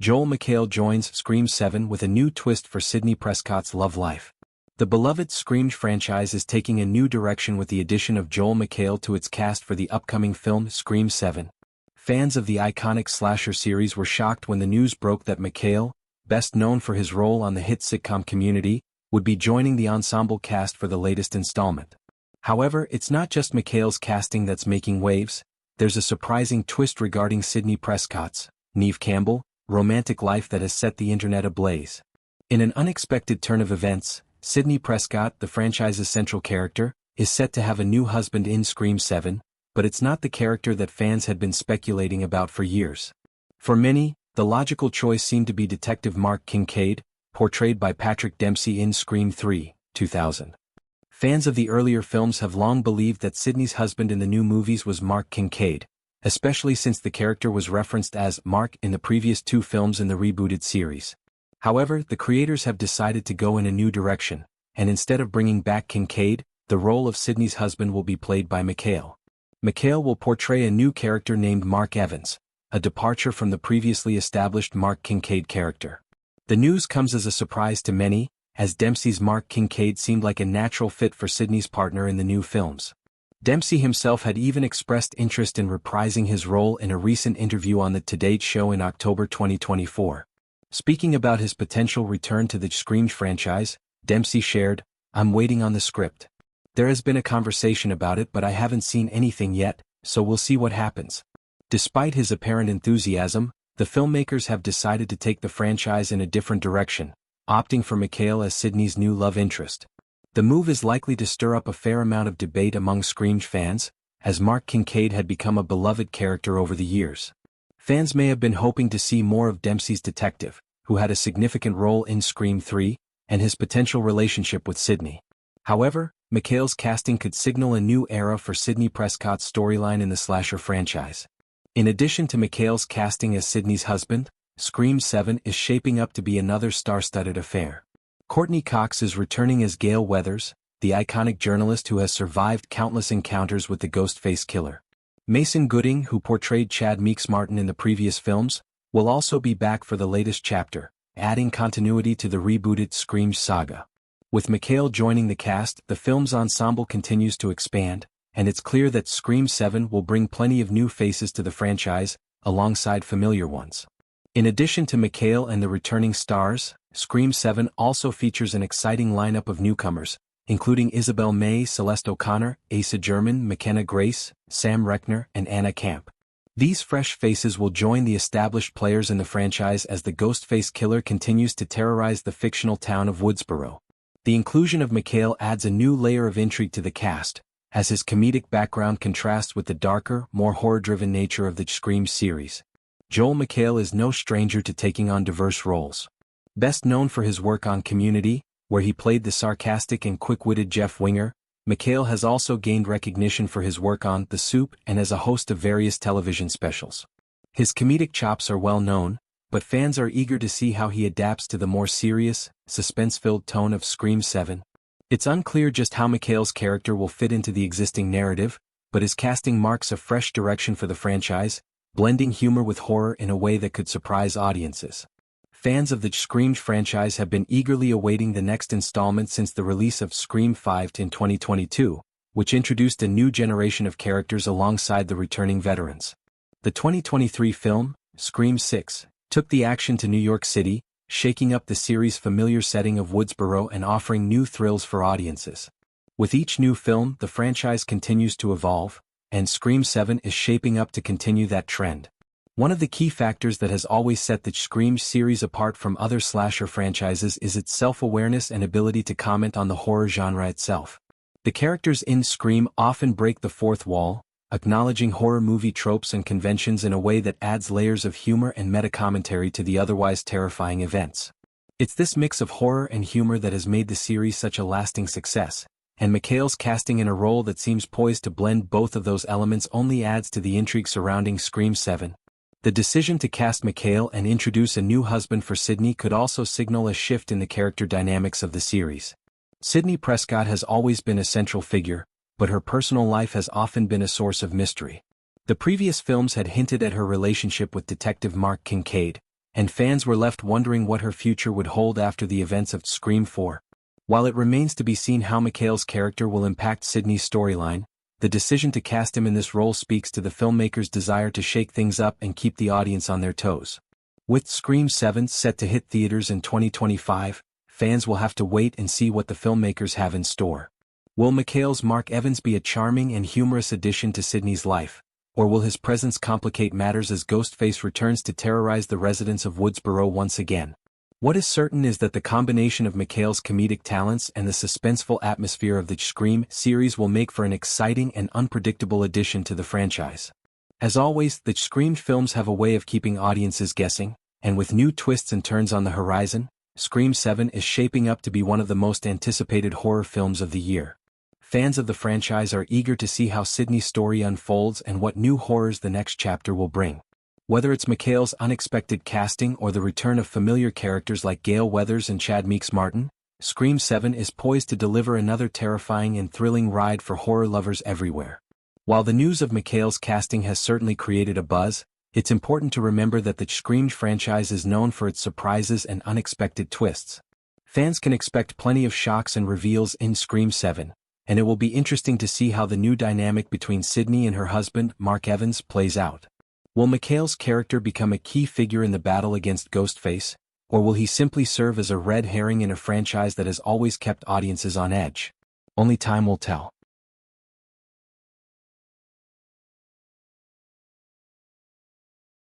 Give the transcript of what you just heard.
Joel McHale joins Scream 7 with a new twist for Sidney Prescott's love life. The beloved Scream franchise is taking a new direction with the addition of Joel McHale to its cast for the upcoming film Scream 7. Fans of the iconic slasher series were shocked when the news broke that McHale, best known for his role on the hit sitcom Community, would be joining the ensemble cast for the latest installment. However, it's not just McHale's casting that's making waves. There's a surprising twist regarding Sidney Prescott's, Neve Campbell, romantic life that has set the internet ablaze. In an unexpected turn of events, Sidney Prescott, the franchise's central character, is set to have a new husband in Scream 7, but it's not the character that fans had been speculating about for years. For many, the logical choice seemed to be Detective Mark Kincaid, portrayed by Patrick Dempsey in Scream 3, 2000. Fans of the earlier films have long believed that Sidney's husband in the new movies was Mark Kincaid, especially since the character was referenced as Mark in the previous two films in the rebooted series. However, the creators have decided to go in a new direction, and instead of bringing back Kincaid, the role of Sidney's husband will be played by McHale. McHale will portray a new character named Mark Evans, a departure from the previously established Mark Kincaid character. The news comes as a surprise to many, as Dempsey's Mark Kincaid seemed like a natural fit for Sidney's partner in the new films. Dempsey himself had even expressed interest in reprising his role in a recent interview on the Today Show in October 2024. Speaking about his potential return to the Scream franchise, Dempsey shared, "I'm waiting on the script. There has been a conversation about it, but I haven't seen anything yet, so we'll see what happens." Despite his apparent enthusiasm, the filmmakers have decided to take the franchise in a different direction, opting for McHale as Sidney's new love interest. The move is likely to stir up a fair amount of debate among Scream fans, as Mark Kincaid had become a beloved character over the years. Fans may have been hoping to see more of Dempsey's detective, who had a significant role in Scream 3, and his potential relationship with Sidney. However, McHale's casting could signal a new era for Sidney Prescott's storyline in the slasher franchise. In addition to McHale's casting as Sidney's husband, Scream 7 is shaping up to be another star-studded affair. Courteney Cox is returning as Gale Weathers, the iconic journalist who has survived countless encounters with the Ghostface killer. Mason Gooding, who portrayed Chad Meeks-Martin in the previous films, will also be back for the latest chapter, adding continuity to the rebooted Scream saga. With McHale joining the cast, the film's ensemble continues to expand, and it's clear that Scream 7 will bring plenty of new faces to the franchise, alongside familiar ones. In addition to McHale and the returning stars, Scream 7 also features an exciting lineup of newcomers, including Isabel May, Celeste O'Connor, Asa Germann, Mckenna Grace, Sam Rechner, and Anna Camp. These fresh faces will join the established players in the franchise as the Ghostface killer continues to terrorize the fictional town of Woodsboro. The inclusion of McHale adds a new layer of intrigue to the cast, as his comedic background contrasts with the darker, more horror-driven nature of the Scream series. Joel McHale is no stranger to taking on diverse roles. Best known for his work on Community, where he played the sarcastic and quick-witted Jeff Winger, McHale has also gained recognition for his work on The Soup and as a host of various television specials. His comedic chops are well known, but fans are eager to see how he adapts to the more serious, suspense-filled tone of Scream 7. It's unclear just how McHale's character will fit into the existing narrative, but his casting marks a fresh direction for the franchise, blending humor with horror in a way that could surprise audiences. Fans of the Scream franchise have been eagerly awaiting the next installment since the release of Scream 5 in 2022, which introduced a new generation of characters alongside the returning veterans. The 2023 film, Scream 6, took the action to New York City, shaking up the series' familiar setting of Woodsboro and offering new thrills for audiences. With each new film, the franchise continues to evolve, and Scream 7 is shaping up to continue that trend. One of the key factors that has always set the Scream series apart from other slasher franchises is its self-awareness and ability to comment on the horror genre itself. The characters in Scream often break the fourth wall, acknowledging horror movie tropes and conventions in a way that adds layers of humor and meta-commentary to the otherwise terrifying events. It's this mix of horror and humor that has made the series such a lasting success, and McHale's casting in a role that seems poised to blend both of those elements only adds to the intrigue surrounding Scream 7. The decision to cast McHale and introduce a new husband for Sidney could also signal a shift in the character dynamics of the series. Sidney Prescott has always been a central figure, but her personal life has often been a source of mystery. The previous films had hinted at her relationship with Detective Mark Kincaid, and fans were left wondering what her future would hold after the events of Scream 4. While it remains to be seen how McHale's character will impact Sidney's storyline, the decision to cast him in this role speaks to the filmmaker's desire to shake things up and keep the audience on their toes. With Scream 7 set to hit theaters in 2025, fans will have to wait and see what the filmmakers have in store. Will McHale's Mark Evans be a charming and humorous addition to Sidney's life, or will his presence complicate matters as Ghostface returns to terrorize the residents of Woodsboro once again? What is certain is that the combination of McHale's comedic talents and the suspenseful atmosphere of the Scream series will make for an exciting and unpredictable addition to the franchise. As always, the Scream films have a way of keeping audiences guessing, and with new twists and turns on the horizon, Scream 7 is shaping up to be one of the most anticipated horror films of the year. Fans of the franchise are eager to see how Sidney's story unfolds and what new horrors the next chapter will bring. Whether it's McHale's unexpected casting or the return of familiar characters like Gale Weathers and Chad Meeks-Martin, Scream 7 is poised to deliver another terrifying and thrilling ride for horror lovers everywhere. While the news of McHale's casting has certainly created a buzz, it's important to remember that the Scream franchise is known for its surprises and unexpected twists. Fans can expect plenty of shocks and reveals in Scream 7, and it will be interesting to see how the new dynamic between Sidney and her husband, Mark Evans, plays out. Will McHale's character become a key figure in the battle against Ghostface, or will he simply serve as a red herring in a franchise that has always kept audiences on edge? Only time will tell.